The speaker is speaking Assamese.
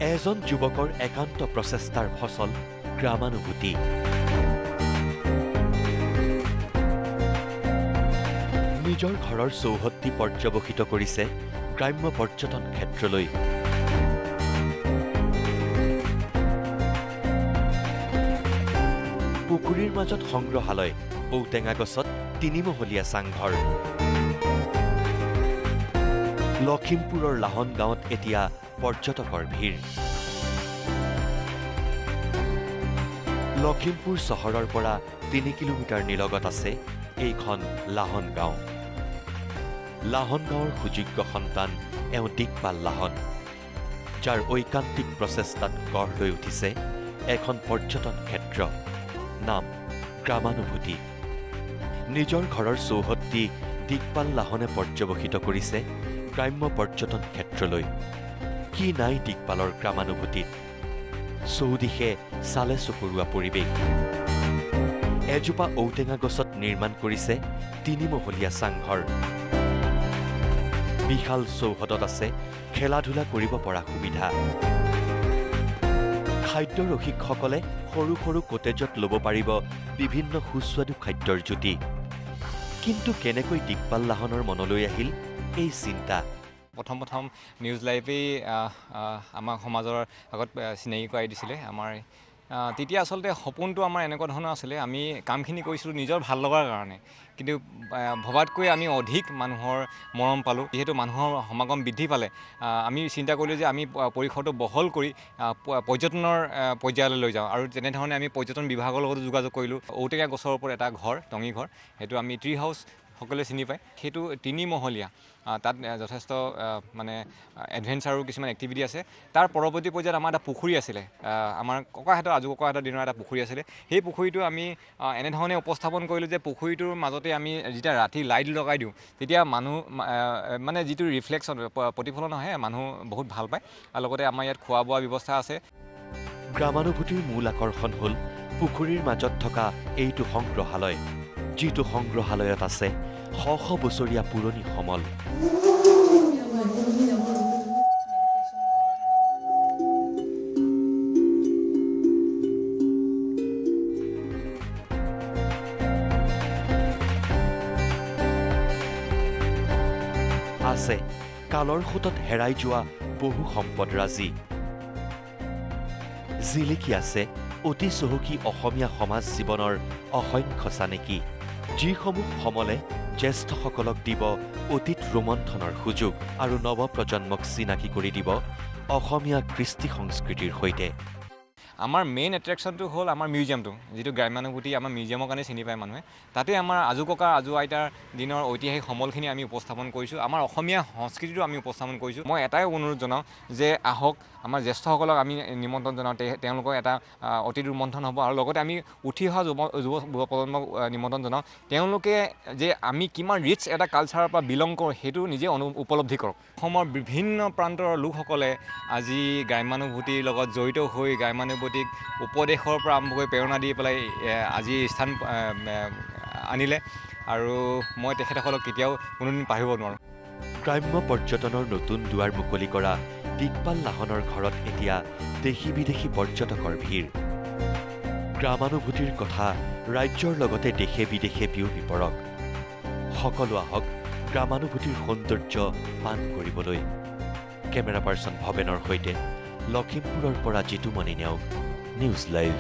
এজন যুৱকৰ একান্ত প্ৰচেষ্টাৰ ফচল গ্ৰামানুভূতি। নিজৰ ঘৰৰ চৌহদ্দি পৰ্যবেক্ষিত কৰিছে গ্ৰাম্য পৰ্যটন ক্ষেত্ৰলৈ। পুখুৰীৰ মাজত সংগ্ৰহালয়, ঔটেঙা গছত 3 মহলীয়া চাংঘৰ। লখিমপুৰৰ লাহন গাঁৱত এতিয়া পৰ্যটকৰ ভিৰ। লখিমপুৰ চহৰৰ পৰা 3 কিলোমিটাৰ নিলগত আছে এইখন লাহন গাঁও। লাহন গাঁৱৰ সুযোগ্য সন্তান এওঁ দিকপাল লাহন, যাৰ ঐকান্তিক প্ৰচেষ্টাত গঢ় লৈ উঠিছে এখন পৰ্যটন ক্ষেত্ৰ, নাম গ্ৰামানুভূতি। নিজৰ ঘৰৰ চৌহদ্দি দিকপাল লাহনে পৰ্যবেক্ষিত কৰিছে গ্ৰাম্য পৰ্যটন ক্ষেত্ৰলৈ। কি নাই দিকপালৰ গ্ৰামানুভূতিত? চৌদিশে চালে চকুৰোৱা পৰিৱেশ। এজোপা ঔটেঙা গছত নিৰ্মাণ কৰিছে 3 মহলীয়া চাংঘৰ। বিশাল চৌহদত আছে খেলা-ধূলা কৰিব পৰা সুবিধা। খাদ্য ৰসিকসকলে সৰু সৰু কটেজত ল'ব পাৰিব বিভিন্ন সুস্বাদু খাদ্যৰ জুতি। কিন্তু কেনেকৈ দিকপাল লাহনৰ মনলৈ আহিল এই চিন্তা? প্ৰথম নিউজ লাইভেই আমাক সমাজৰ আগত চিনাকি কৰাই দিছিলে। আমাৰ তেতিয়া আচলতে সপোনটো আমাৰ এনেকুৱা ধৰণৰ আছিলে, আমি কামখিনি কৰিছিলোঁ নিজৰ ভাল লগাৰ কাৰণে, কিন্তু ভবাতকৈ আমি অধিক মানুহৰ মৰম পালোঁ। যিহেতু মানুহৰ সমাগম বৃদ্ধি পালে আমি চিন্তা কৰিলোঁ যে আমি পৰিসৰটো বহল কৰি পৰ্যটনৰ পৰ্যায়লৈ লৈ যাওঁ, আৰু তেনেধৰণে আমি পৰ্যটন বিভাগৰ লগতো যোগাযোগ কৰিলোঁ। ঔটেঙা গছৰ ওপৰত এটা ঘৰ, টঙি ঘৰ, সেইটো আমি ট্ৰি হাউচ সকলোৱে চিনি পায়। সেইটো 3 মহলীয়া, তাত যথেষ্ট মানে এডভেঞ্চাৰো কিছুমান এক্টিভিটি আছে। তাৰ পৰৱৰ্তী পৰ্যায়ত আমাৰ এটা পুখুৰী আছিলে, আমাৰ আজু ককাহঁতৰ দিনৰ এটা পুখুৰী আছিলে। সেই পুখুৰীটো আমি এনেধৰণে উপস্থাপন কৰিলোঁ যে পুখুৰীটোৰ মাজতে আমি যেতিয়া ৰাতি লাইট লগাই দিওঁ, তেতিয়া মানুহ মানে যিটো ৰিফ্লেকশ্যন, প্ৰতিফলন আহে, মানুহ বহুত ভাল পায়। আৰু লগতে আমাৰ ইয়াত খোৱা বোৱা ব্যৱস্থা আছে। গ্ৰামানুভূতিৰ মূল আকৰ্ষণ হ'ল পুখুৰীৰ মাজত থকা এইটো সংগ্ৰহালয়, যিটো সংগ্ৰহালয়ত আছে শ বছৰীয়া পুৰণি সমল। আছে কালৰ সোঁতত হেৰাই যোৱা বহু সম্পদৰাজি। জিলিকি আছে অতি চহকী অসমীয়া সমাজ জীৱনৰ অসংখ্য চানেকি, যিসমূহ সমলে জ্যেষ্ঠসকলক দিব অতীত ৰোমন্থনৰ সুযোগ আৰু নৱপ্ৰজন্মক চিনাকি কৰি দিব অসমীয়া কৃষ্টি সংস্কৃতিৰ সৈতে। আমাৰ মেইন এট্ৰেকশ্যনটো হ'ল আমাৰ মিউজিয়ামটো, যিটো গ্ৰাম্যানুভূতি আমাৰ মিউজিয়ামৰ কাৰণে চিনি পায় মানুহে। তাতে আমাৰ আজু ককা আজু আইতাৰ দিনৰ ঐতিহাসিক সমলখিনি আমি উপস্থাপন কৰিছোঁ, আমাৰ অসমীয়া সংস্কৃতিটো আমি উপস্থাপন কৰিছোঁ। মই এটাই অনুৰোধ জনাওঁ যে আহক, আমাৰ জ্যেষ্ঠসকলক আমি নিমন্ত্ৰণ জনাওঁ, তেওঁলোকৰ এটা অতীত ৰোমন্থন হ'ব। আৰু লগতে আমি উঠি অহা যুৱ প্ৰজন্মক নিমন্ত্ৰণ জনাওঁ, তেওঁলোকে যে আমি কিমান ৰিচ এটা কালচাৰৰ পৰা বিলং কৰোঁ সেইটো নিজে উপলব্ধি কৰক। অসমৰ বিভিন্ন প্ৰান্তৰ লোকসকলে আজি গ্ৰাম্যানুভূতিৰ লগত জড়িত হৈ গ্ৰাম্যানুভূতিক উপদেশৰ পৰা আৰম্ভ কৰি প্ৰেৰণা দি পেলাই আজি স্থান আনিলে, আৰু মই তেখেতসকলক কেতিয়াও কোনোদিন পাহৰিব নোৱাৰোঁ। গ্ৰাম্য পৰ্যটনৰ নতুন দুৱাৰ মুকলি কৰা দিকপাল লাহনৰ ঘৰত এতিয়া দেশী বিদেশী পৰ্যটকৰ ভিৰ। গ্ৰামানুভূতিৰ কথা ৰাজ্যৰ লগতে দেশে বিদেশে বিয়পি পৰক। সকলো আহক গ্ৰামানুভূতিৰ সৌন্দৰ্য পান কৰিবলৈ। কেমেৰা পাৰ্চন ভৱেনৰ সৈতে লখিমপুৰৰ পৰা জিতুমণি নেওগ, নিউজ লাইভ।